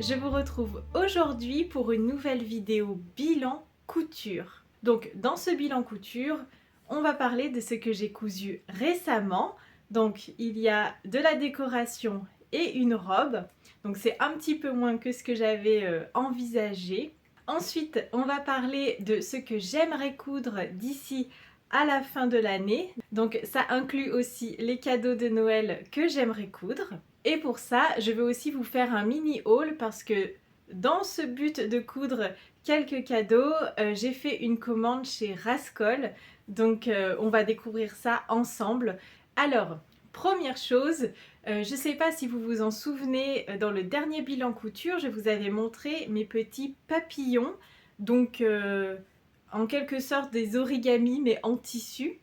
je vous retrouve aujourd'hui pour une nouvelle vidéo bilan couture. Donc dans ce bilan couture, on va parler de ce que j'ai cousu récemment. Donc il y a de la décoration et une robe. Donc c'est un petit peu moins que ce que j'avais envisagé. Ensuite, on va parler de ce que j'aimerais coudre d'ici à la fin de l'année. Donc ça inclut aussi les cadeaux de Noël que j'aimerais coudre. Et pour ça, je vais aussi vous faire un mini haul parce que dans ce but de coudre quelques cadeaux, j'ai fait une commande chez Rascol. Donc on va découvrir ça ensemble. Alors, première chose, je ne sais pas si vous vous en souvenez, dans le dernier bilan couture, je vous avais montré mes petits papillons. Donc en quelque sorte des origamis mais en tissu.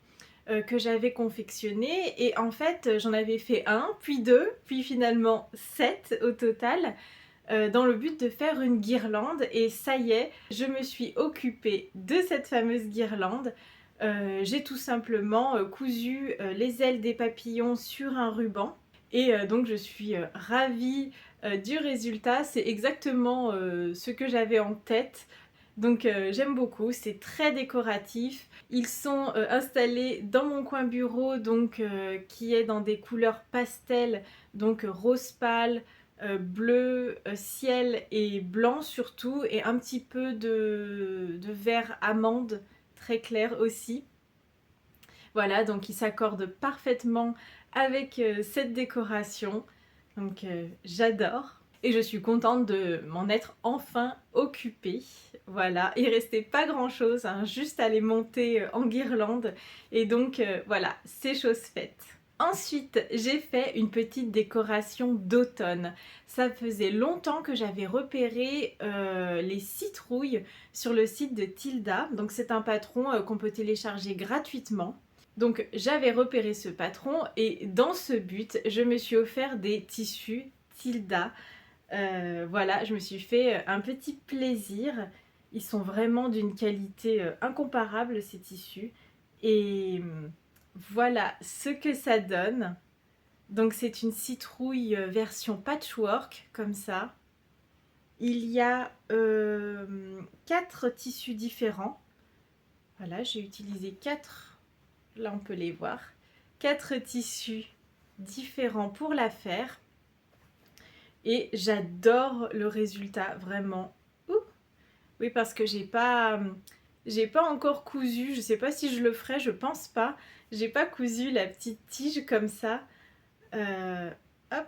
Que j'avais confectionné et en fait j'en avais fait un, puis deux, puis finalement 7 au total dans le but de faire une guirlande et ça y est, je me suis occupée de cette fameuse guirlande. J'ai tout simplement cousu les ailes des papillons sur un ruban et donc je suis ravie du résultat, c'est exactement ce que j'avais en tête. Donc j'aime beaucoup, c'est très décoratif. Ils sont installés dans mon coin bureau, donc qui est dans des couleurs pastel, donc rose pâle, bleu, ciel et blanc surtout, et un petit peu de vert amande très clair aussi. Voilà, donc ils s'accordent parfaitement avec cette décoration. Donc j'adore. Et je suis contente de m'en être enfin occupée. Voilà, il restait pas grand chose, hein, juste à les monter en guirlande. Et donc voilà, c'est chose faite. Ensuite, j'ai fait une petite décoration d'automne. Ça faisait longtemps que j'avais repéré les citrouilles sur le site de Tilda. Donc c'est un patron qu'on peut télécharger gratuitement. Donc j'avais repéré ce patron et dans ce but, je me suis offert des tissus Tilda. Voilà, je me suis fait un petit plaisir. Ils sont vraiment d'une qualité incomparable ces tissus. Et voilà ce que ça donne. Donc c'est une citrouille version patchwork comme ça. Il y a 4 tissus différents. Voilà, j'ai utilisé 4. Là on peut les voir. 4 tissus différents pour la faire. Et j'adore le résultat, vraiment. Ouh, oui, parce que j'ai pas encore cousu. Je sais pas si je le ferai, je pense pas. J'ai pas cousu la petite tige comme ça. Hop,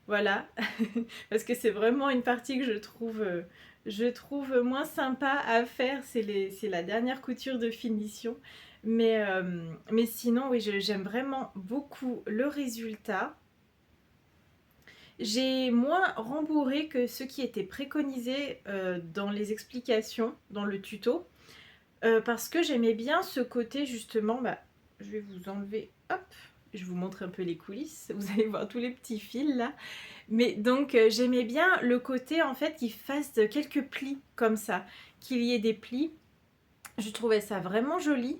voilà. Parce que c'est vraiment une partie que je trouve moins sympa à faire. C'est la dernière couture de finition. Mais sinon, oui, j'aime vraiment beaucoup le résultat. J'ai moins rembourré que ce qui était préconisé dans les explications, dans le tuto, parce que j'aimais bien ce côté justement, je vais vous enlever, hop, je vous montre un peu les coulisses, vous allez voir tous les petits fils là, mais donc j'aimais bien le côté en fait qu'il fasse quelques plis comme ça, qu'il y ait des plis, je trouvais ça vraiment joli,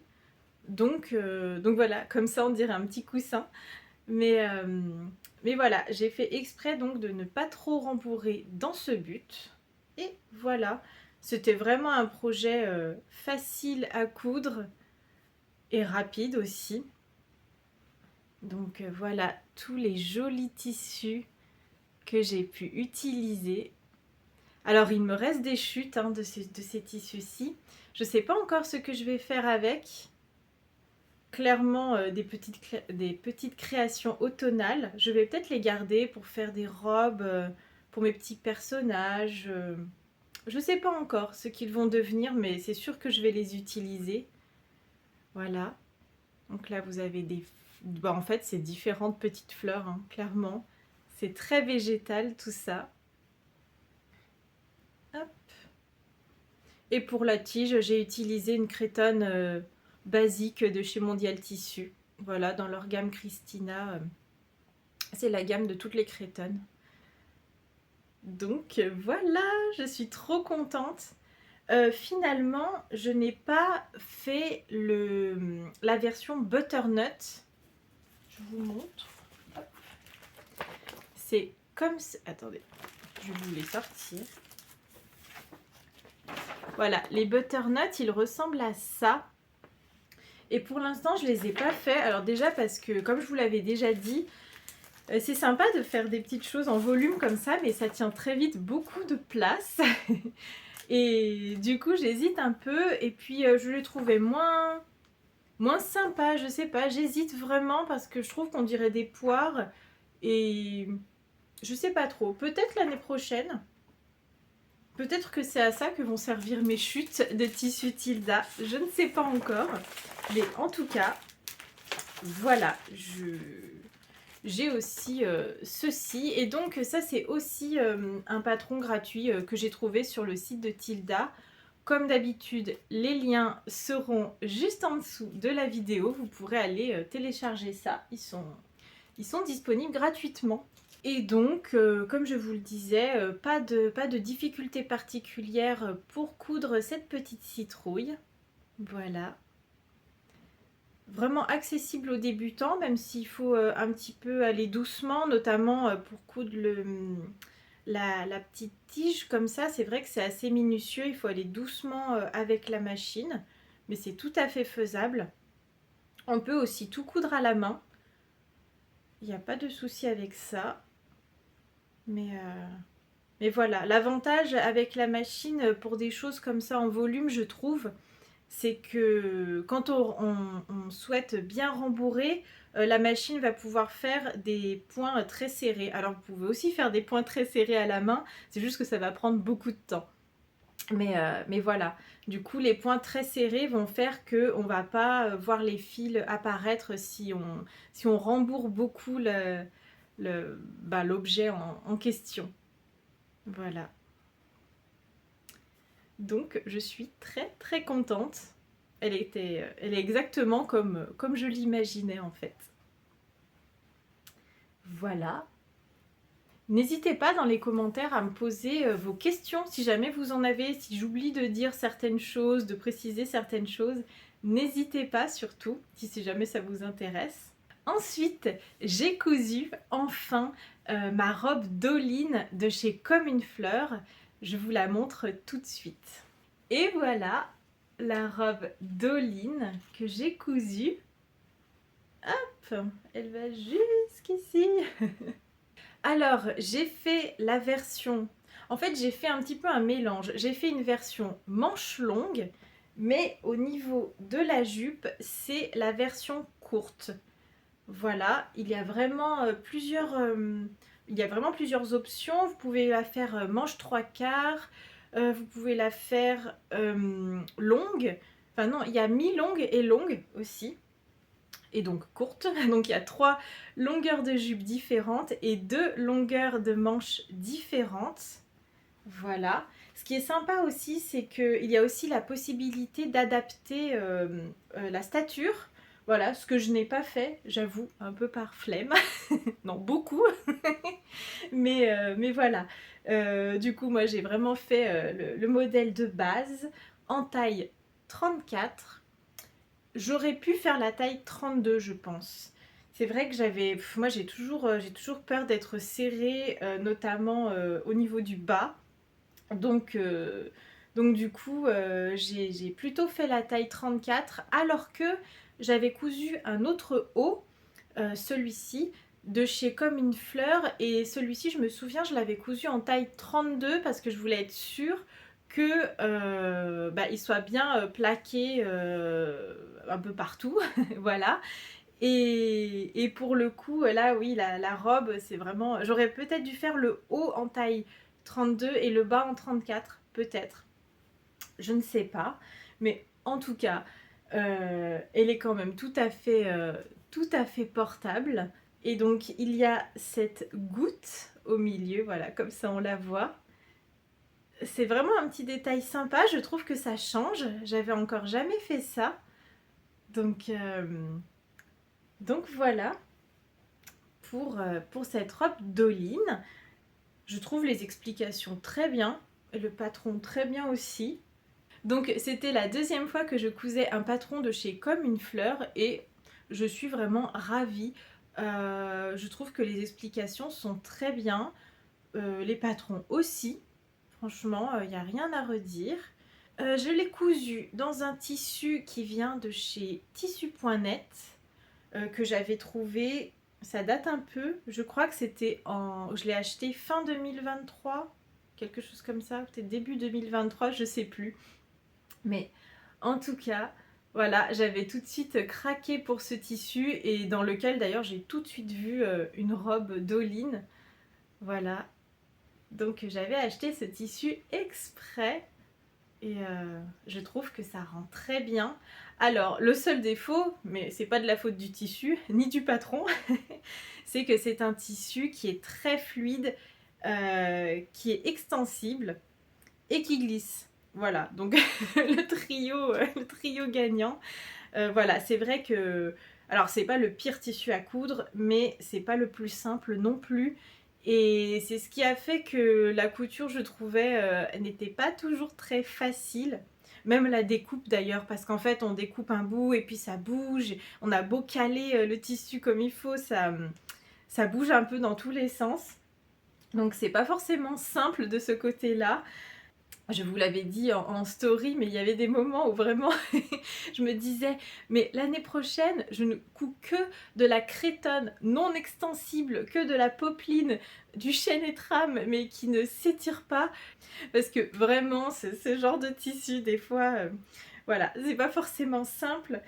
donc voilà, comme ça on dirait un petit coussin. Mais voilà, j'ai fait exprès donc de ne pas trop rembourrer dans ce but. Et voilà, c'était vraiment un projet facile à coudre et rapide aussi. Donc voilà tous les jolis tissus que j'ai pu utiliser. Alors il me reste des chutes de ces tissus-ci. Je ne sais pas encore ce que je vais faire avec. Clairement des petites créations automnales. Je vais peut-être les garder pour faire des robes pour mes petits personnages. Je sais pas encore ce qu'ils vont devenir, mais c'est sûr que je vais les utiliser. Voilà. Donc là, vous avez des... en fait, c'est différentes petites fleurs, hein, clairement. C'est très végétal, tout ça. Hop. Et pour la tige, j'ai utilisé une crétonne basique de chez Mondial Tissu. Voilà, dans leur gamme Christina. C'est la gamme de toutes les crétonnes. Donc voilà, je suis trop contente. Finalement, je n'ai pas fait la version butternut. Je vous montre. C'est comme... Attendez. je vais vous les sortir. Voilà, les butternuts, ils ressemblent à ça. Et pour l'instant, je les ai pas faits. Alors déjà parce que, comme je vous l'avais déjà dit, c'est sympa de faire des petites choses en volume comme ça, mais ça tient très vite beaucoup de place. Et du coup, j'hésite un peu. Et puis, je les trouvais moins sympa, je sais pas. J'hésite vraiment parce que je trouve qu'on dirait des poires. Et je sais pas trop. Peut-être l'année prochaine. Peut-être que c'est à ça que vont servir mes chutes de tissu Tilda. Je ne sais pas encore. Mais en tout cas, voilà. J'ai aussi ceci. Et donc ça, c'est aussi un patron gratuit que j'ai trouvé sur le site de Tilda. Comme d'habitude, les liens seront juste en dessous de la vidéo. Vous pourrez aller télécharger ça. Ils sont disponibles gratuitement. Et donc, comme je vous le disais, pas de difficulté particulière pour coudre cette petite citrouille. Voilà. Vraiment accessible aux débutants, même s'il faut un petit peu aller doucement, notamment pour coudre la petite tige comme ça. C'est vrai que c'est assez minutieux, il faut aller doucement avec la machine, mais c'est tout à fait faisable. On peut aussi tout coudre à la main. Il n'y a pas de souci avec ça. Mais voilà, l'avantage avec la machine pour des choses comme ça en volume, je trouve, c'est que quand on souhaite bien rembourrer, la machine va pouvoir faire des points très serrés. Alors vous pouvez aussi faire des points très serrés à la main, c'est juste que ça va prendre beaucoup de temps. Mais voilà, du coup les points très serrés vont faire qu'on ne va pas voir les fils apparaître si on rembourre beaucoup l'objet en question. Voilà. Donc je suis très très contente. Elle est exactement comme je l'imaginais en fait. Voilà. N'hésitez pas dans les commentaires à me poser vos questions si jamais vous en avez, si j'oublie de dire certaines choses, de préciser certaines choses. N'hésitez pas surtout, si jamais ça vous intéresse. Ensuite, j'ai cousu enfin ma robe d'Oline de chez Comme une fleur. Je vous la montre tout de suite. Et voilà la robe d'Oline que j'ai cousue. Hop, elle va jusqu'ici. Alors, j'ai fait la version... En fait, j'ai fait un petit peu un mélange. J'ai fait une version manche longue, mais au niveau de la jupe, c'est la version courte. Voilà, il y a vraiment plusieurs options. Vous pouvez la faire manche 3/4, vous pouvez la faire longue. Enfin non, il y a mi-longue et longue aussi. Et donc courte. Donc il y a 3 longueurs de jupe différentes et 2 longueurs de manches différentes. Voilà. Ce qui est sympa aussi, c'est qu'il y a aussi la possibilité d'adapter la stature. Voilà, ce que je n'ai pas fait, j'avoue, un peu par flemme. Non, beaucoup. mais voilà. Du coup, moi, j'ai vraiment fait le modèle de base en taille 34. J'aurais pu faire la taille 32, je pense. C'est vrai que moi j'ai toujours peur d'être serrée, notamment au niveau du bas. Donc du coup, j'ai plutôt fait la taille 34, alors que j'avais cousu un autre haut, celui-ci, de chez Comme une fleur. Et celui-ci, je me souviens, je l'avais cousu en taille 32 parce que je voulais être sûre que il soit bien plaqué un peu partout. Voilà. Et pour le coup, là, oui, la robe, c'est vraiment... J'aurais peut-être dû faire le haut en taille 32 et le bas en 34, peut-être. Je ne sais pas. Mais en tout cas, elle est quand même tout à fait portable. Et donc, il y a cette goutte au milieu, voilà, comme ça on la voit. C'est vraiment un petit détail sympa, je trouve que ça change. J'avais encore jamais fait ça. Donc voilà pour cette robe d'Oline. Je trouve les explications très bien, et le patron très bien aussi. Donc c'était la deuxième fois que je cousais un patron de chez Comme une fleur et je suis vraiment ravie. Je trouve que les explications sont très bien. les patrons aussi. Franchement, il n'y a rien à redire. Je l'ai cousu dans un tissu qui vient de chez tissu.net que j'avais trouvé, ça date un peu, je crois que c'était je l'ai acheté fin 2023, quelque chose comme ça, peut-être début 2023, je sais plus. Mais en tout cas, voilà, j'avais tout de suite craqué pour ce tissu et dans lequel d'ailleurs j'ai tout de suite vu une robe d'Oline. Voilà, donc j'avais acheté ce tissu exprès et je trouve que ça rend très bien. Alors, le seul défaut, mais c'est pas de la faute du tissu, ni du patron, c'est que c'est un tissu qui est très fluide, qui est extensible et qui glisse. Voilà, donc le trio gagnant. Voilà, c'est vrai que... Alors, c'est pas le pire tissu à coudre, mais c'est pas le plus simple non plus. Et c'est ce qui a fait que la couture, je trouvais, n'était pas toujours très facile. Même la découpe d'ailleurs, parce qu'en fait, on découpe un bout et puis ça bouge. On a beau caler le tissu comme il faut, ça bouge un peu dans tous les sens. Donc, c'est pas forcément simple de ce côté-là. Je vous l'avais dit en story, mais il y avait des moments où vraiment je me disais mais l'année prochaine je ne couds que de la crétonne non extensible, que de la popeline, du chêne et trame mais qui ne s'étire pas, parce que vraiment ce genre de tissu des fois voilà, c'est pas forcément simple.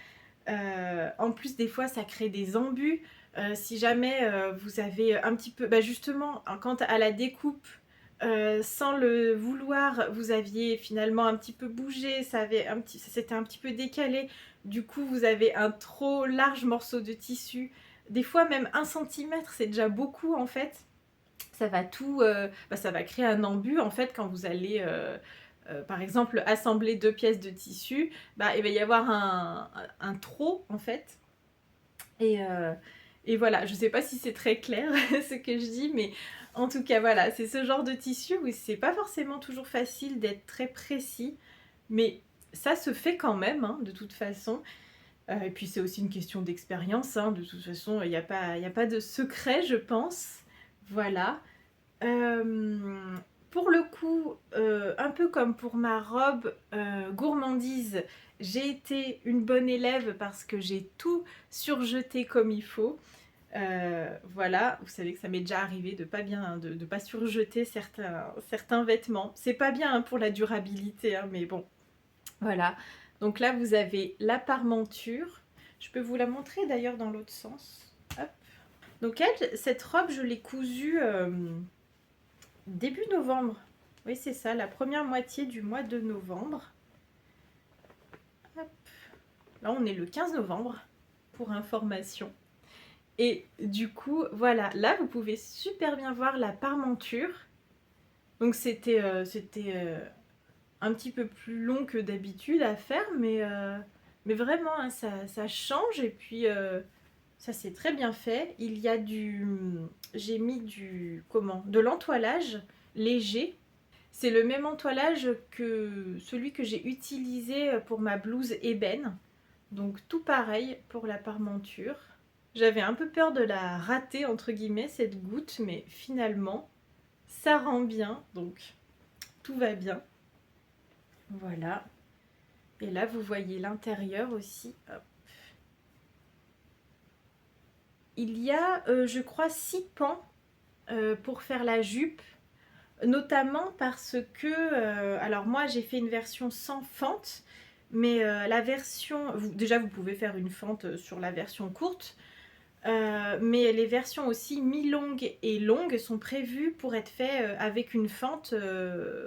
En plus des fois ça crée des embûts. Si jamais vous avez un petit peu, bah justement quant à la découpe, sans le vouloir, vous aviez finalement un petit peu bougé, ça s'était un petit peu décalé, du coup vous avez un trop large morceau de tissu, des fois même 1 cm c'est déjà beaucoup en fait, ça va tout, ça va créer un embut en fait quand vous allez par exemple assembler 2 pièces de tissu, il va y avoir un trop en fait, et voilà, je sais pas si c'est très clair ce que je dis, mais en tout cas voilà, c'est ce genre de tissu où c'est pas forcément toujours facile d'être très précis, mais ça se fait quand même, hein, de toute façon. Et puis c'est aussi une question d'expérience, hein, de toute façon, il n'y a pas de secret, je pense. Voilà. Pour le coup, un peu comme pour ma robe gourmandise, j'ai été une bonne élève parce que j'ai tout surjeté comme il faut. Voilà, vous savez que ça m'est déjà arrivé de pas surjeter certains vêtements. C'est pas bien hein, pour la durabilité, hein, mais bon, voilà. Donc là, vous avez la parmenture. Je peux vous la montrer d'ailleurs dans l'autre sens. Hop. Donc cette robe, je l'ai cousue début novembre. Oui, c'est ça, la première moitié du mois de novembre. Hop. Là, on est le 15 novembre, pour information. Et du coup, voilà, là, vous pouvez super bien voir la parmenture. Donc, c'était un petit peu plus long que d'habitude à faire, mais vraiment, hein, ça change. Et puis, ça, c'est très bien fait. Il y a j'ai mis de l'entoilage léger. C'est le même entoilage que celui que j'ai utilisé pour ma blouse ébène. Donc tout pareil pour la parmenture. J'avais un peu peur de la rater entre guillemets cette goutte, mais finalement ça rend bien, donc tout va bien. Voilà. Et là vous voyez l'intérieur aussi. Hop. Il y a je crois 6 pans pour faire la jupe. Notamment parce que, alors moi j'ai fait une version sans fente, mais la version, déjà vous pouvez faire une fente sur la version courte, mais les versions aussi mi-longues et longues sont prévues pour être faites avec une fente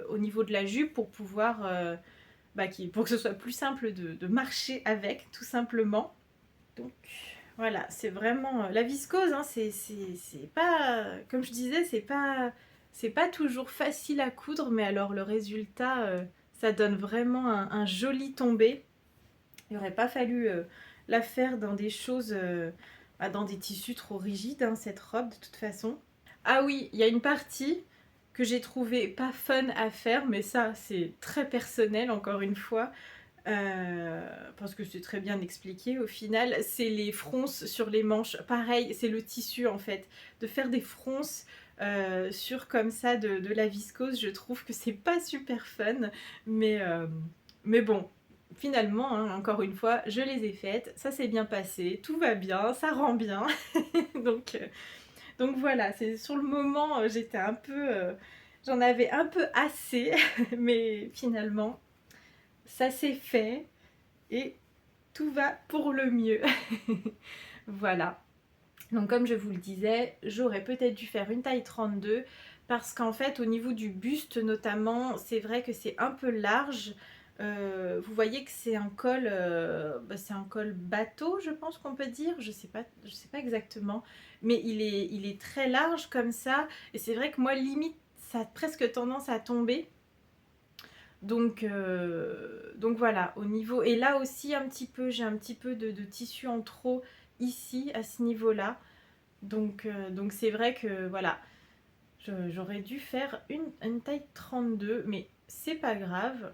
au niveau de la jupe pour pouvoir, pour que ce soit plus simple de marcher avec, tout simplement. Donc voilà, c'est vraiment la viscose, hein, c'est pas, comme je disais, c'est pas toujours facile à coudre, mais alors le résultat, ça donne vraiment un joli tombé. Il n'aurait pas fallu la faire dans des choses, dans des tissus trop rigides, hein, cette robe de toute façon. Ah oui, il y a une partie que j'ai trouvé pas fun à faire, mais ça c'est très personnel encore une fois. Parce que c'est très bien expliqué au final, c'est les fronces sur les manches. Pareil, c'est le tissu en fait. De faire des fronces sur comme ça de la viscose, je trouve que c'est pas super fun, mais bon, finalement, hein, encore une fois, je les ai faites, ça s'est bien passé, tout va bien, ça rend bien, donc, euh, donc voilà, c'est sur le moment, j'étais un peu, j'en avais un peu assez, mais finalement, ça s'est fait et tout va pour le mieux. Voilà. Donc comme je vous le disais, j'aurais peut-être dû faire une taille 32 parce qu'en fait au niveau du buste notamment, c'est vrai que c'est un peu large. Vous voyez que c'est un col, c'est un col bateau, je pense qu'on peut dire. Je sais pas exactement, mais il est très large comme ça. Et c'est vrai que moi limite, ça a presque tendance à tomber. Donc voilà, au niveau... Et là aussi un petit peu, j'ai un petit peu de tissu en trop ici, à ce niveau-là. Donc c'est vrai que voilà, j'aurais dû faire une taille 32, mais c'est pas grave.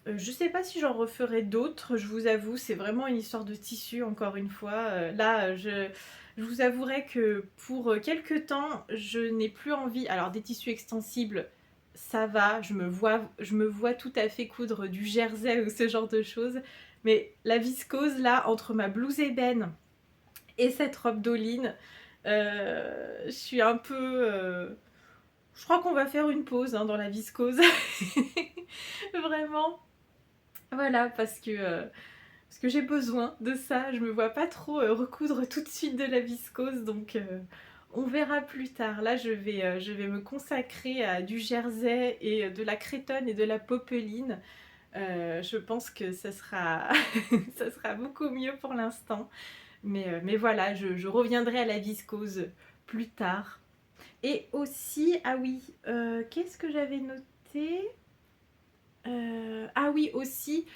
Je sais pas si j'en referai d'autres, je vous avoue, c'est vraiment une histoire de tissu encore une fois. Je vous avouerai que pour quelques temps, je n'ai plus envie. Alors des tissus extensibles, ça va, je me vois tout à fait coudre du jersey ou ce genre de choses. Mais la viscose là, entre ma blouse ébène et cette robe d'Oline, je suis un peu... Je crois qu'on va faire une pause hein, dans la viscose. Vraiment. Voilà, parce que j'ai besoin de ça. Je me vois pas trop recoudre tout de suite de la viscose, donc on verra plus tard. Là, je vais me consacrer à du jersey et de la cretonne et de la popeline. Je pense que ça sera, ça sera beaucoup mieux pour l'instant. Mais voilà, je reviendrai à la viscose plus tard. Et aussi, ah oui, qu'est-ce que j'avais noté? Ah oui, aussi,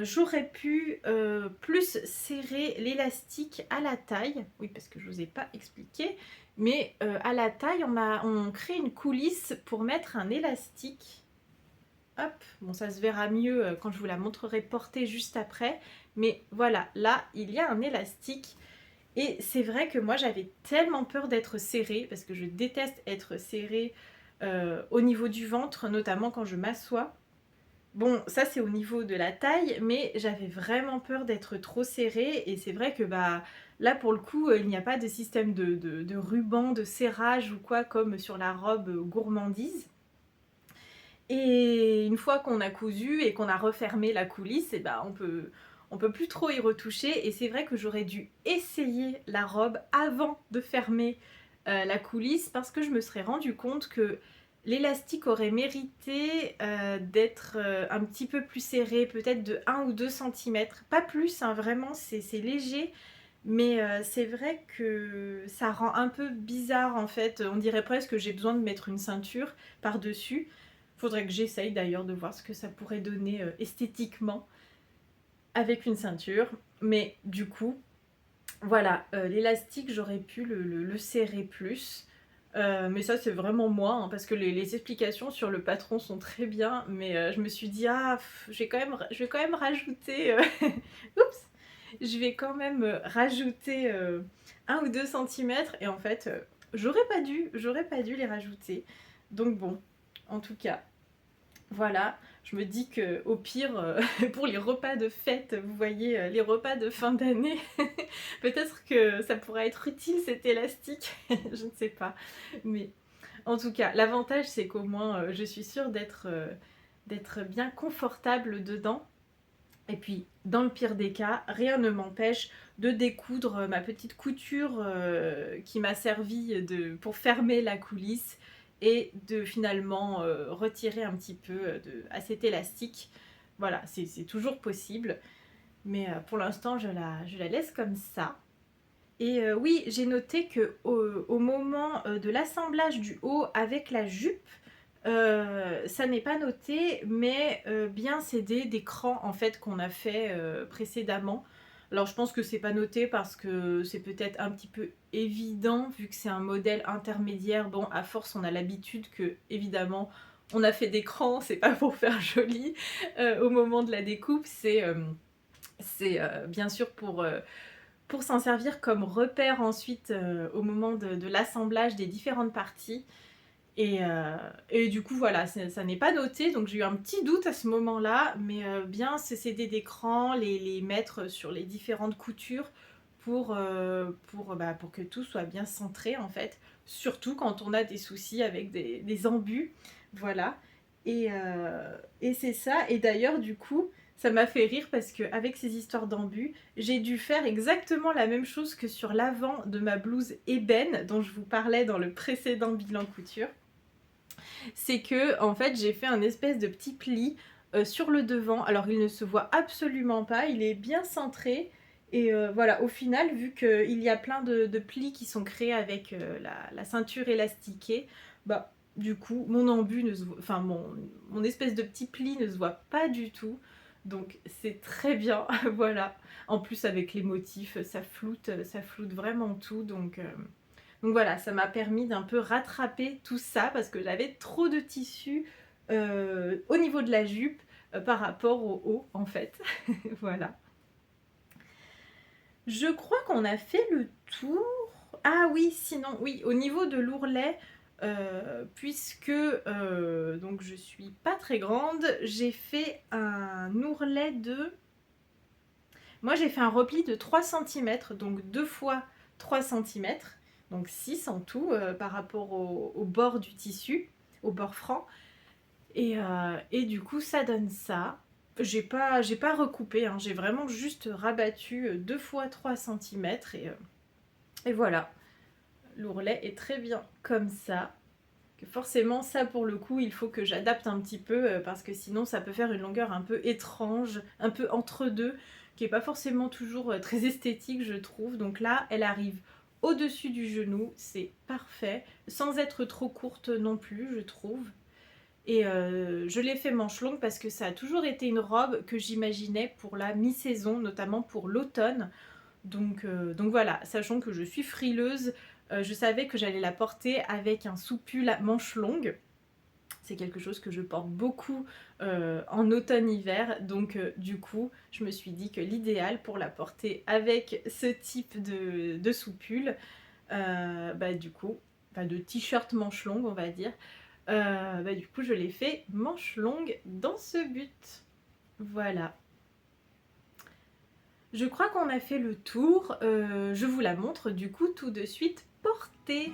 j'aurais pu plus serrer l'élastique à la taille. Oui, parce que je ne vous ai pas expliqué. Mais à la taille, on crée une coulisse pour mettre un élastique. Hop, bon ça se verra mieux quand je vous la montrerai portée juste après. Mais voilà, là, il y a un élastique. Et c'est vrai que moi, j'avais tellement peur d'être serrée, parce que je déteste être serrée au niveau du ventre, notamment quand je m'assois. Bon, ça c'est au niveau de la taille, mais j'avais vraiment peur d'être trop serrée et c'est vrai que bah là pour le coup il n'y a pas de système de ruban, de serrage ou quoi comme sur la robe gourmandise. Et une fois qu'on a cousu et qu'on a refermé la coulisse, et bah on peut plus trop y retoucher et c'est vrai que j'aurais dû essayer la robe avant de fermer la coulisse parce que je me serais rendu compte que l'élastique aurait mérité d'être un petit peu plus serré, peut-être de 1 ou 2 centimètres, pas plus, hein, vraiment c'est léger, mais c'est vrai que ça rend un peu bizarre en fait, on dirait presque que j'ai besoin de mettre une ceinture par-dessus. Faudrait que j'essaye d'ailleurs de voir ce que ça pourrait donner esthétiquement avec une ceinture, mais du coup, voilà, l'élastique j'aurais pu le serrer plus. Mais ça c'est vraiment moi, hein, parce que les explications sur le patron sont très bien, mais je me suis dit, ah, je vais quand même rajouter... Oups, je vais quand même rajouter 1 ou 2 centimètres, et en fait, j'aurais pas dû les rajouter. Donc bon, en tout cas, voilà, je me dis que au pire, pour les repas de fête, vous voyez, les repas de fin d'année, peut-être que ça pourrait être utile cet élastique, je ne sais pas. Mais en tout cas, l'avantage c'est qu'au moins je suis sûre d'être bien confortable dedans. Et puis, dans le pire des cas, rien ne m'empêche de découdre ma petite couture qui m'a servi pour fermer la coulisse et de finalement retirer un petit peu à cet élastique. Voilà, c'est toujours possible. Mais pour l'instant, je la laisse comme ça. Et oui, j'ai noté que au moment de l'assemblage du haut avec la jupe, ça n'est pas noté, mais bien c'est des crans en fait qu'on a fait précédemment. Alors je pense que c'est pas noté parce que c'est peut-être un petit peu évident vu que c'est un modèle intermédiaire. Bon, à force on a l'habitude que évidemment on a fait des crans, c'est pas pour faire joli au moment de la découpe, c'est bien sûr pour s'en servir comme repère ensuite au moment de l'assemblage des différentes parties. Et du coup, voilà, ça n'est pas noté, donc j'ai eu un petit doute à ce moment-là, mais bien ce CD d'écran, les mettre sur les différentes coutures pour que tout soit bien centré en fait, surtout quand on a des soucis avec des embus, voilà. Et c'est ça, et d'ailleurs du coup, ça m'a fait rire parce qu'avec ces histoires d'embus, j'ai dû faire exactement la même chose que sur l'avant de ma blouse ébène dont je vous parlais dans le précédent bilan couture. C'est que en fait j'ai fait un espèce de petit pli sur le devant. Alors il ne se voit absolument pas, il est bien centré. Et voilà, au final, vu qu'il y a plein de plis qui sont créés avec la ceinture élastiquée, bah du coup mon embu ne se voit, enfin mon espèce de petit pli ne se voit pas du tout. Donc c'est très bien, voilà. En plus avec les motifs, ça floute vraiment tout. Donc voilà, ça m'a permis d'un peu rattraper tout ça parce que j'avais trop de tissu au niveau de la jupe par rapport au haut en fait. Voilà. Je crois qu'on a fait le tour. Ah oui, sinon, oui, au niveau de l'ourlet, puisque donc je suis pas très grande, j'ai fait un ourlet de... Moi j'ai fait un repli de 3 cm, donc 2 fois 3 cm, donc 6 en tout par rapport au bord du tissu, au bord franc. Et du coup ça donne ça. J'ai pas recoupé, hein, j'ai vraiment juste rabattu 2 fois 3 cm et voilà. L'ourlet est très bien comme ça. Que forcément ça pour le coup il faut que j'adapte un petit peu parce que sinon ça peut faire une longueur un peu étrange, un peu entre deux, qui est pas forcément toujours très esthétique je trouve. Donc là elle arrive au-dessus du genou, c'est parfait, sans être trop courte non plus je trouve. Et je l'ai fait manche longue parce que ça a toujours été une robe que j'imaginais pour la mi-saison, notamment pour l'automne. Donc voilà, sachant que je suis frileuse, je savais que j'allais la porter avec un soupul à manches longues. C'est quelque chose que je porte beaucoup en automne-hiver. Donc du coup, je me suis dit que l'idéal pour la porter avec ce type de soupul, du coup, de t-shirt manches longues on va dire, du coup je l'ai fait manches longues dans ce but. Voilà. Je crois qu'on a fait le tour, je vous la montre du coup tout de suite portée.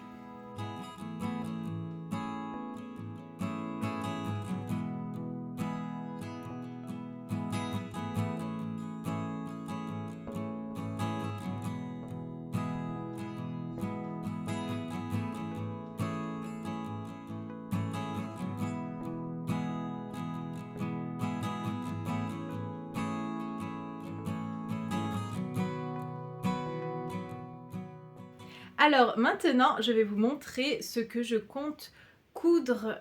Alors maintenant, je vais vous montrer ce que je compte coudre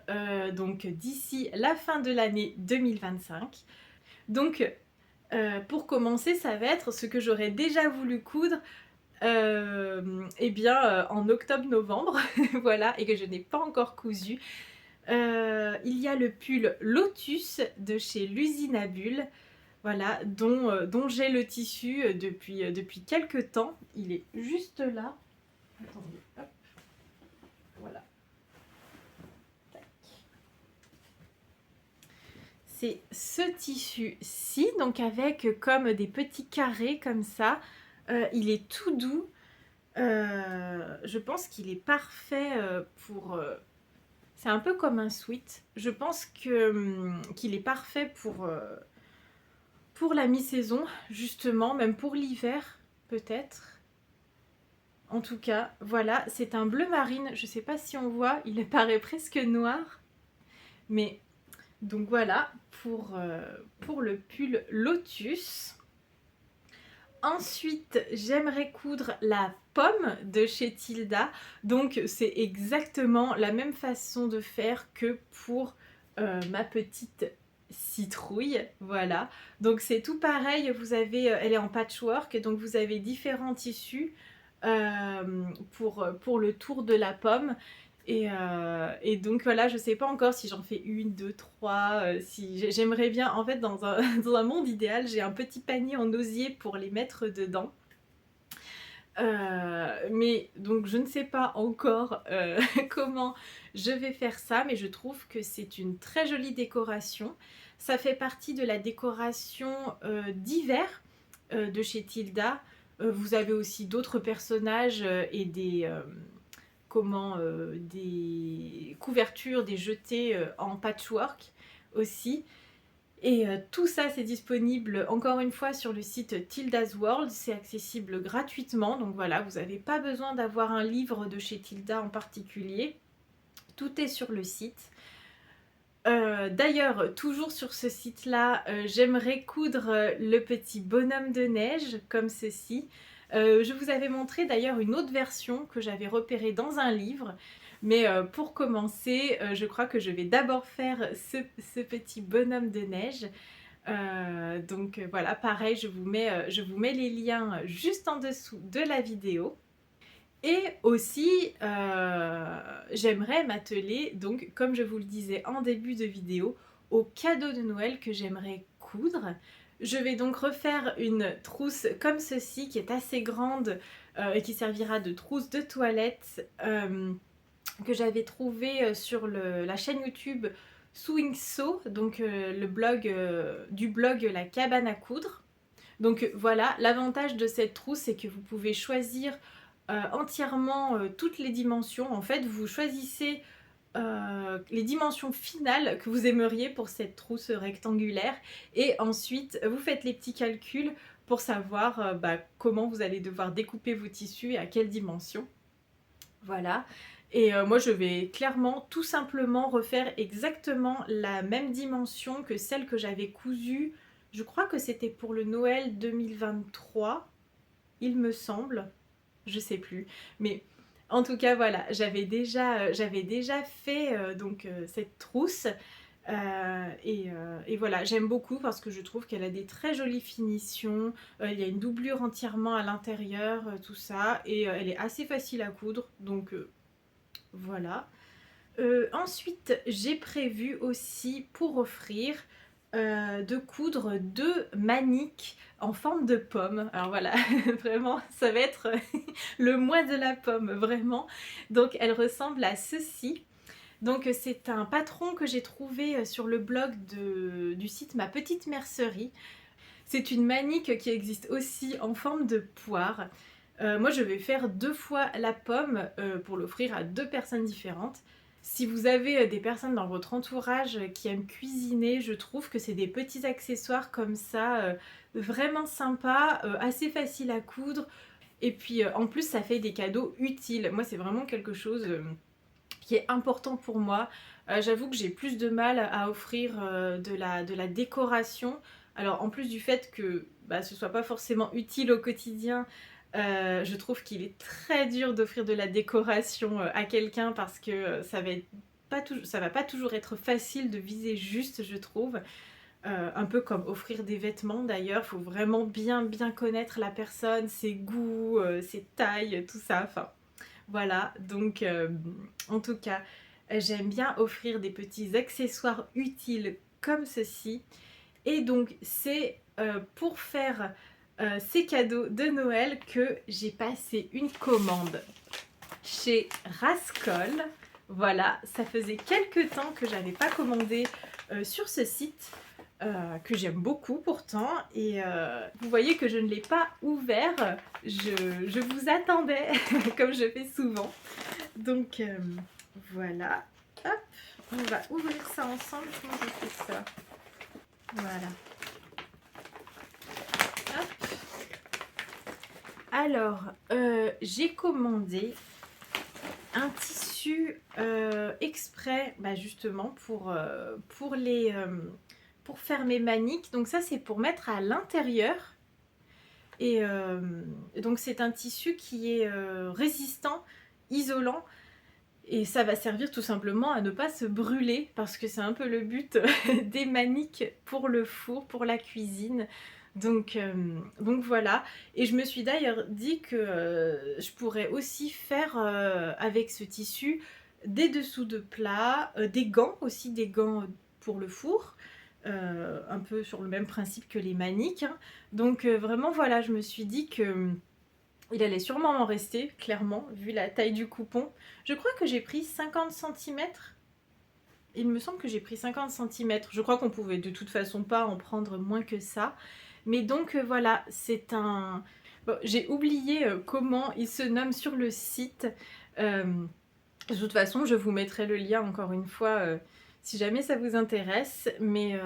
donc d'ici la fin de l'année 2025. Donc pour commencer, ça va être ce que j'aurais déjà voulu coudre en octobre-novembre, voilà, et que je n'ai pas encore cousu. Il y a le pull Lotus de chez l'usine à bulles, voilà, dont j'ai le tissu depuis quelques temps. Il est juste là. Attendez, hop, voilà. Tac. C'est ce tissu-ci, donc avec comme des petits carrés comme ça. Il est tout doux. Je pense qu'il est parfait pour... c'est un peu comme un sweat. Je pense qu'il est parfait pour la mi-saison, justement, même pour l'hiver, peut-être. En tout cas, voilà, c'est un bleu marine. Je sais pas si on voit, il paraît presque noir. Mais, donc voilà, pour le pull Lotus. Ensuite, j'aimerais coudre la pomme de chez Tilda. Donc, c'est exactement la même façon de faire que pour ma petite citrouille. Voilà. Donc, c'est tout pareil. Vous avez, elle est en patchwork. Donc, vous avez différents tissus pour le tour de la pomme. Et donc voilà, je sais pas encore si j'en fais une, deux, trois, si j'aimerais bien, en fait dans un monde idéal, j'ai un petit panier en osier pour les mettre dedans. Mais donc je ne sais pas encore comment je vais faire ça, mais je trouve que c'est une très jolie décoration. Ça fait partie de la décoration d'hiver de chez Tilda. Vous avez aussi d'autres personnages et des couvertures, des jetés en patchwork aussi. Et tout ça, c'est disponible encore une fois sur le site Tilda's World. C'est accessible gratuitement. Donc voilà, vous n'avez pas besoin d'avoir un livre de chez Tilda en particulier. Tout est sur le site. D'ailleurs, toujours sur ce site-là, j'aimerais coudre le petit bonhomme de neige comme ceci. Je vous avais montré d'ailleurs une autre version que j'avais repérée dans un livre. Mais pour commencer, je crois que je vais d'abord faire ce petit bonhomme de neige. Donc voilà, pareil, je vous mets les liens juste en dessous de la vidéo. Et aussi, j'aimerais m'atteler, donc comme je vous le disais en début de vidéo, au cadeau de Noël que j'aimerais coudre. Je vais donc refaire une trousse comme ceci, qui est assez grande et qui servira de trousse de toilette, que j'avais trouvée sur la chaîne YouTube Sewing Sew, donc le blog du blog La Cabane à Coudre. Donc voilà, l'avantage de cette trousse, c'est que vous pouvez choisir entièrement toutes les dimensions. En fait, vous choisissez les dimensions finales que vous aimeriez pour cette trousse rectangulaire et ensuite vous faites les petits calculs pour savoir comment vous allez devoir découper vos tissus et à quelle dimension. Voilà. Et moi je vais clairement tout simplement refaire exactement la même dimension que celle que j'avais cousue. Je crois que c'était pour le Noël 2023, il me semble. Je sais plus. Mais en tout cas, voilà, j'avais déjà fait cette trousse. Et voilà, j'aime beaucoup parce que je trouve qu'elle a des très jolies finitions. Il y a une doublure entièrement à l'intérieur, tout ça. Et elle est assez facile à coudre. Donc voilà. Ensuite, j'ai prévu aussi pour offrir de coudre 2 maniques en forme de pomme. Alors voilà, vraiment, ça va être le mois de la pomme, vraiment. Donc elle ressemble à ceci. Donc c'est un patron que j'ai trouvé sur le blog du site Ma Petite Mercerie. C'est une manique qui existe aussi en forme de poire. Moi je vais faire 2 fois la pomme pour l'offrir à 2 personnes différentes. Si vous avez des personnes dans votre entourage qui aiment cuisiner, je trouve que c'est des petits accessoires comme ça, vraiment sympas, assez faciles à coudre. Et puis en plus ça fait des cadeaux utiles. Moi c'est vraiment quelque chose qui est important pour moi. J'avoue que j'ai plus de mal à offrir de la décoration. Alors en plus du fait que ce soit pas forcément utile au quotidien, je trouve qu'il est très dur d'offrir de la décoration à quelqu'un parce que ça va pas toujours être facile de viser juste, je trouve. Un peu comme offrir des vêtements d'ailleurs, il faut vraiment bien connaître la personne, ses goûts, ses tailles, tout ça. Enfin voilà, donc en tout cas, j'aime bien offrir des petits accessoires utiles comme ceci. Et donc c'est pour faire ces cadeaux de Noël que j'ai passé une commande chez Rascol. Voilà, ça faisait quelques temps que j'avais pas commandé sur ce site, que j'aime beaucoup pourtant. Et vous voyez que je ne l'ai pas ouvert, je vous attendais comme je fais souvent. Donc voilà, hop, on va ouvrir ça ensemble. Comment je fais ça? Voilà. Hop. Alors, j'ai commandé un tissu exprès justement pour faire mes maniques. Donc ça c'est pour mettre à l'intérieur. Et donc c'est un tissu qui est résistant, isolant. Et ça va servir tout simplement à ne pas se brûler parce que c'est un peu le but des maniques pour le four, pour la cuisine. Donc voilà. Et je me suis d'ailleurs dit que je pourrais aussi faire avec ce tissu des dessous de plat, des gants aussi, des gants pour le four. Un peu sur le même principe que les maniques. Hein. Donc vraiment voilà, je me suis dit que Il allait sûrement m'en rester, clairement, vu la taille du coupon. Je crois que j'ai pris 50 centimètres. Il me semble que j'ai pris 50 centimètres. Je crois qu'on pouvait de toute façon pas en prendre moins que ça. Mais donc voilà, c'est un... Bon, j'ai oublié comment il se nomme sur le site. De toute façon, je vous mettrai le lien encore une fois si jamais ça vous intéresse. Mais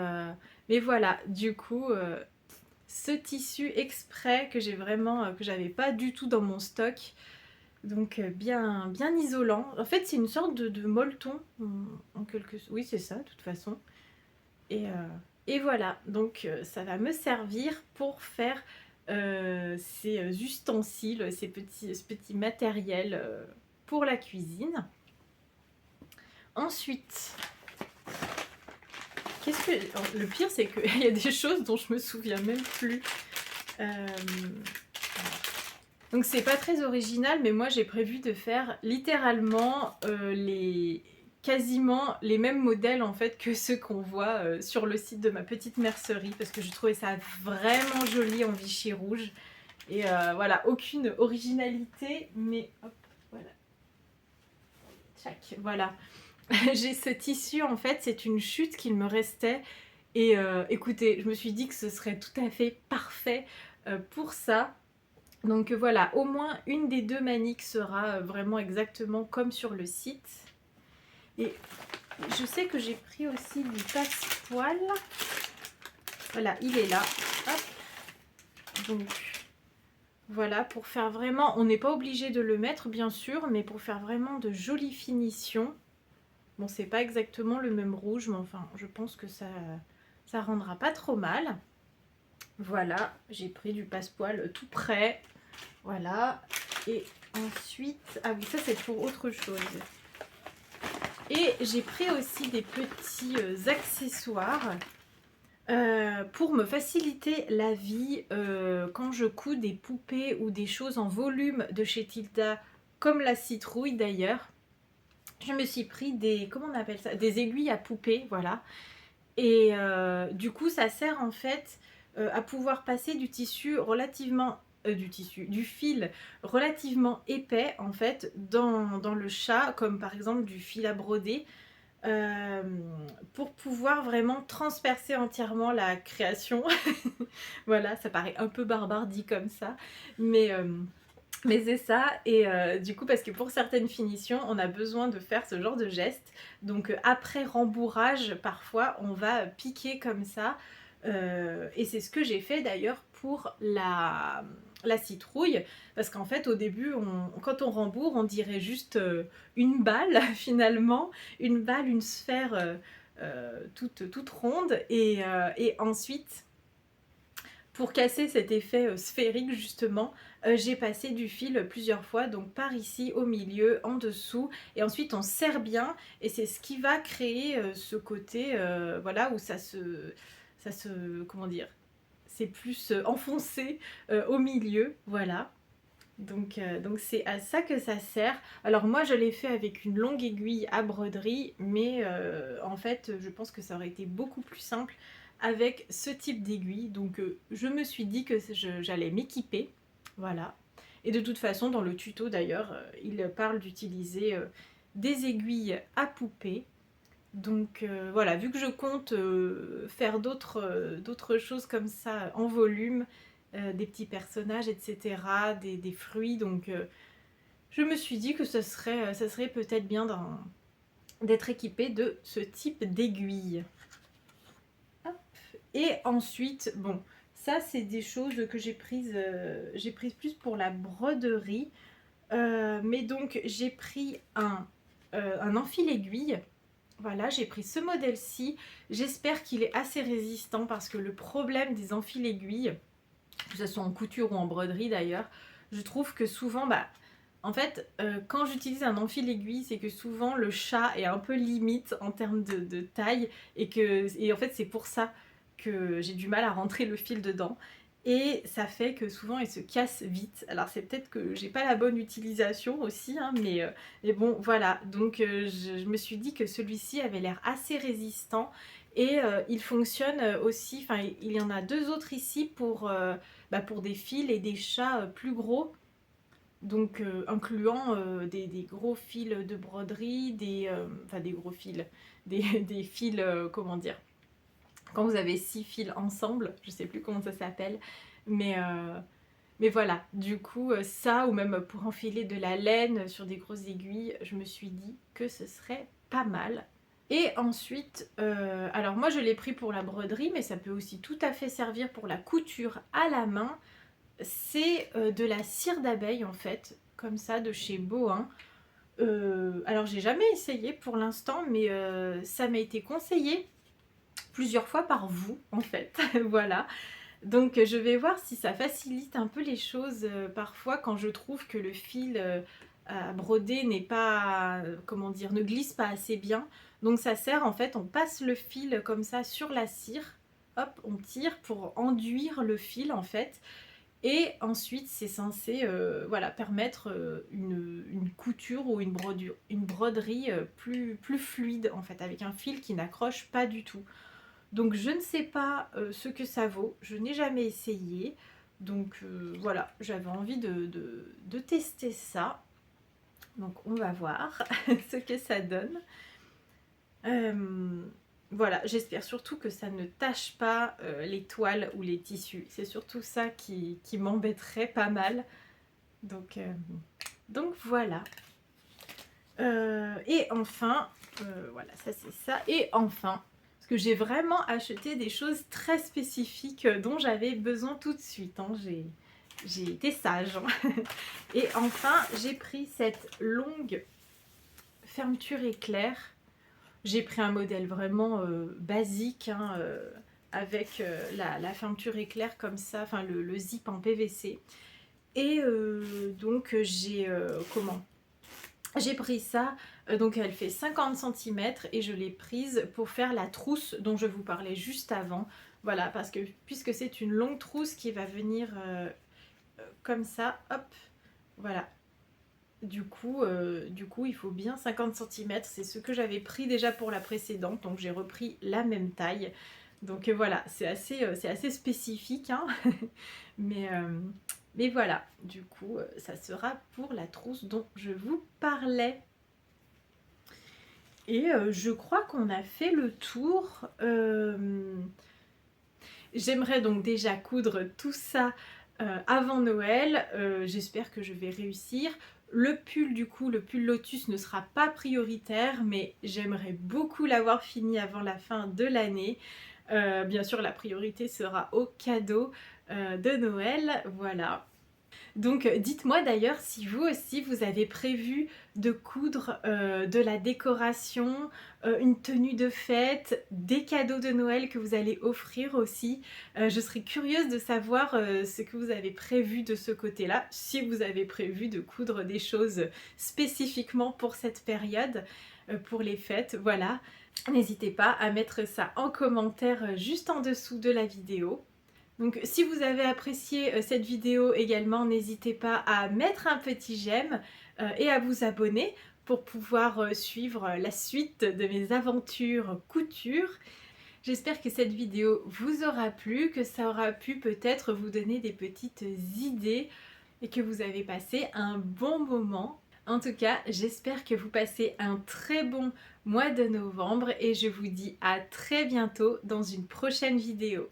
voilà, du coup, ce tissu exprès que j'ai vraiment, que j'avais pas du tout dans mon stock. Donc bien, bien isolant. En fait, c'est une sorte de molleton, en quelque sorte. Oui, c'est ça, de toute façon. Et, euh, et voilà, donc ça va me servir pour faire ces ustensiles, ce petit matériel pour la cuisine. Ensuite, qu'est-ce que... le pire, c'est qu'il y a des choses dont je me souviens même plus. Donc c'est pas très original, mais moi j'ai prévu de faire littéralement quasiment les mêmes modèles en fait que ceux qu'on voit sur le site de ma petite mercerie, parce que je trouvais ça vraiment joli en Vichy rouge. Et voilà, aucune originalité, mais hop, voilà. Tchac, voilà. J'ai ce tissu en fait, c'est une chute qu'il me restait. Et écoutez, je me suis dit que ce serait tout à fait parfait pour ça. Donc voilà, au moins une des deux maniques sera vraiment exactement comme sur le site. Et je sais que j'ai pris aussi du passepoil. Voilà, il est là. Hop. Donc voilà, pour faire vraiment... On n'est pas obligé de le mettre bien sûr, mais pour faire vraiment de jolies finitions. Bon, c'est pas exactement le même rouge, mais enfin, je pense que ça rendra pas trop mal. Voilà, j'ai pris du passepoil tout prêt. Voilà. Et ensuite... Ah oui, ça c'est pour autre chose. Et j'ai pris aussi des petits accessoires pour me faciliter la vie quand je couds des poupées ou des choses en volume de chez Tilda, comme la citrouille d'ailleurs. Je me suis pris des... Comment on appelle ça? Des aiguilles à poupée, voilà. Et du coup, ça sert en fait à pouvoir passer du tissu relativement... du fil relativement épais en fait dans le chat, comme par exemple du fil à broder, pour pouvoir vraiment transpercer entièrement la création. Voilà, ça paraît un peu barbare dit comme ça, mais c'est ça. Et du coup, parce que pour certaines finitions, on a besoin de faire ce genre de geste. Donc après rembourrage, parfois, on va piquer comme ça. Et c'est ce que j'ai fait d'ailleurs pour la citrouille. Parce qu'en fait, au début, quand on rembourre, on dirait juste une balle, finalement. Une balle, une sphère toute ronde. Et ensuite... Pour casser cet effet sphérique justement, j'ai passé du fil plusieurs fois, donc par ici, au milieu, en dessous, et ensuite on serre bien, et c'est ce qui va créer ce côté, voilà, où comment dire, c'est plus enfoncé au milieu, voilà. Donc c'est à ça que ça sert. Alors moi je l'ai fait avec une longue aiguille à broderie, mais en fait je pense que ça aurait été beaucoup plus simple avec ce type d'aiguille. Donc je me suis dit que j'allais m'équiper. Voilà. Et de toute façon dans le tuto d'ailleurs, il parle d'utiliser des aiguilles à poupée. Donc voilà, vu que je compte faire d'autres choses comme ça en volume, des petits personnages, etc., des fruits, donc je me suis dit que ça serait peut-être bien d'être équipé de ce type d'aiguille. Et ensuite, bon, ça c'est des choses que j'ai prises plus pour la broderie, mais donc j'ai pris un enfile-aiguille. Voilà, j'ai pris ce modèle-ci. J'espère qu'il est assez résistant parce que le problème des enfiles-aiguilles, que ce soit en couture ou en broderie d'ailleurs, je trouve que souvent, en fait, quand j'utilise un enfile-aiguille, c'est que souvent le chat est un peu limite en termes de taille et en fait c'est pour ça que j'ai du mal à rentrer le fil dedans. Et ça fait que souvent il se casse vite. Alors c'est peut-être que j'ai pas la bonne utilisation aussi, hein, mais bon voilà. Donc je me suis dit que celui-ci avait l'air assez résistant et il fonctionne aussi, enfin il y en a deux autres ici pour des fils et des chats plus gros. donc incluant des gros fils de broderie, enfin des gros fils, des fils, comment dire, quand vous avez 6 fils ensemble, je sais plus comment ça s'appelle, mais, euh, mais voilà, du coup ça, ou même pour enfiler de la laine sur des grosses aiguilles, je me suis dit que ce serait pas mal. Et ensuite, alors moi je l'ai pris pour la broderie, mais ça peut aussi tout à fait servir pour la couture à la main. C'est de la cire d'abeille en fait, comme ça, de chez Bohin. Alors j'ai jamais essayé pour l'instant, mais ça m'a été conseillé plusieurs fois par vous en fait. Voilà. Donc je vais voir si ça facilite un peu les choses parfois quand je trouve que le fil à broder n'est pas, comment dire, ne glisse pas assez bien. Donc ça sert en fait, on passe le fil comme ça sur la cire, hop, on tire pour enduire le fil en fait. Et ensuite c'est censé voilà, permettre une couture ou une broderie plus fluide en fait, avec un fil qui n'accroche pas du tout. Donc je ne sais pas ce que ça vaut, je n'ai jamais essayé. Donc voilà, j'avais envie de tester ça. Donc on va voir ce que ça donne. Voilà, j'espère surtout que ça ne tâche pas les toiles ou les tissus. C'est surtout ça qui m'embêterait pas mal. Donc voilà. Et enfin, voilà, ça c'est ça. Et enfin, parce que j'ai vraiment acheté des choses très spécifiques dont j'avais besoin tout de suite. Hein. J'ai été sage. Hein. Et enfin, j'ai pris cette longue fermeture éclair. J'ai pris un modèle vraiment basique, hein, avec la fermeture éclair comme ça, enfin le zip en PVC. Et donc j'ai j'ai pris ça, donc elle fait 50 cm et je l'ai prise pour faire la trousse dont je vous parlais juste avant. Voilà, parce que puisque c'est une longue trousse qui va venir comme ça, hop, voilà. Du coup, il faut bien 50 cm, c'est ce que j'avais pris déjà pour la précédente, donc j'ai repris la même taille. Donc voilà, c'est assez spécifique, hein. Mais voilà, du coup, ça sera pour la trousse dont je vous parlais. Et je crois qu'on a fait le tour. J'aimerais donc déjà coudre tout ça avant Noël. J'espère que je vais réussir. Le pull, du coup, le pull Lotus ne sera pas prioritaire, mais j'aimerais beaucoup l'avoir fini avant la fin de l'année. Bien sûr, la priorité sera au cadeau de Noël. Voilà. Donc dites-moi d'ailleurs si vous aussi vous avez prévu de coudre de la décoration, une tenue de fête, des cadeaux de Noël que vous allez offrir aussi. Je serais curieuse de savoir ce que vous avez prévu de ce côté-là, si vous avez prévu de coudre des choses spécifiquement pour cette période, pour les fêtes, voilà. N'hésitez pas à mettre ça en commentaire juste en dessous de la vidéo. Donc si vous avez apprécié cette vidéo également, n'hésitez pas à mettre un petit j'aime et à vous abonner pour pouvoir suivre la suite de mes aventures couture. J'espère que cette vidéo vous aura plu, que ça aura pu peut-être vous donner des petites idées et que vous avez passé un bon moment. En tout cas, j'espère que vous passez un très bon mois de novembre et je vous dis à très bientôt dans une prochaine vidéo.